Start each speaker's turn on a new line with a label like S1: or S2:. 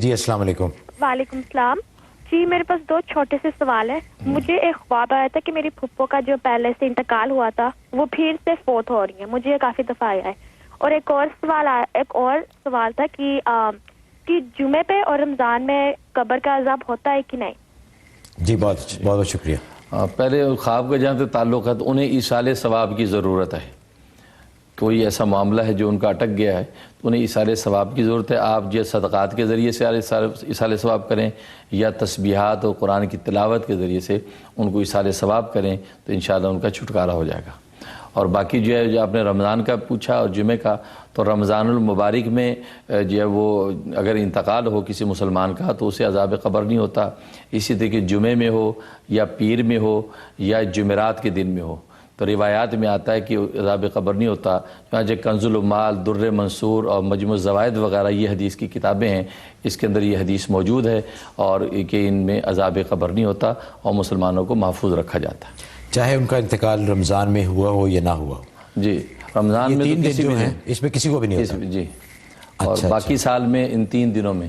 S1: جی السلام علیکم.
S2: وعلیکم السلام. جی میرے پاس دو چھوٹے سے سوال ہیں. مجھے ایک خواب آیا تھا کہ میری پھپھو کا جو پہلے سے انتقال ہوا تھا وہ پھر سے فوت ہو رہی ہے. مجھے یہ کافی دفعہ آیا ہے. اور ایک اور سوال تھا کہ جمعے پہ اور رمضان میں قبر کا عذاب ہوتا ہے کہ نہیں.
S1: جی بہت بہت شکریہ.
S3: پہلے خواب کا جہاں تک تعلق ہے تو انہیں ایصال ثواب کی ضرورت ہے. کوئی ایسا معاملہ ہے جو ان کا اٹک گیا ہے تو انہیں ایصال ثواب کی ضرورت ہے. آپ جو صدقات کے ذریعے سے ایصال ثواب کریں یا تسبیحات اور قرآن کی تلاوت کے ذریعے سے ان کو ایصال ثواب کریں تو انشاءاللہ ان کا چھٹکارا ہو جائے گا. اور باقی جو آپ نے رمضان کا پوچھا اور جمعہ کا، تو رمضان المبارک میں جو ہے وہ اگر انتقال ہو کسی مسلمان کا تو اسے عذاب قبر نہیں ہوتا. اسی طرح جمعے میں ہو یا پیر میں ہو یا جمعرات کے دن میں ہو تو روایات میں آتا ہے کہ عذاب قبر نہیں ہوتا. چنانچہ کنز العمال، در منصور اور مجموع الزوائد وغیرہ یہ حدیث کی کتابیں ہیں، اس کے اندر یہ حدیث موجود ہے اور کہ ان میں عذاب قبر نہیں ہوتا اور مسلمانوں کو محفوظ رکھا جاتا ہے،
S1: چاہے ان کا انتقال رمضان میں ہوا ہو یا نہ ہوا ہو.
S3: جی رمضان میں تو کسی بھی
S1: ہیں اس میں کسی کو بھی نہیں ہوتا.
S3: جی اور باقی سال میں ان 3 دنوں میں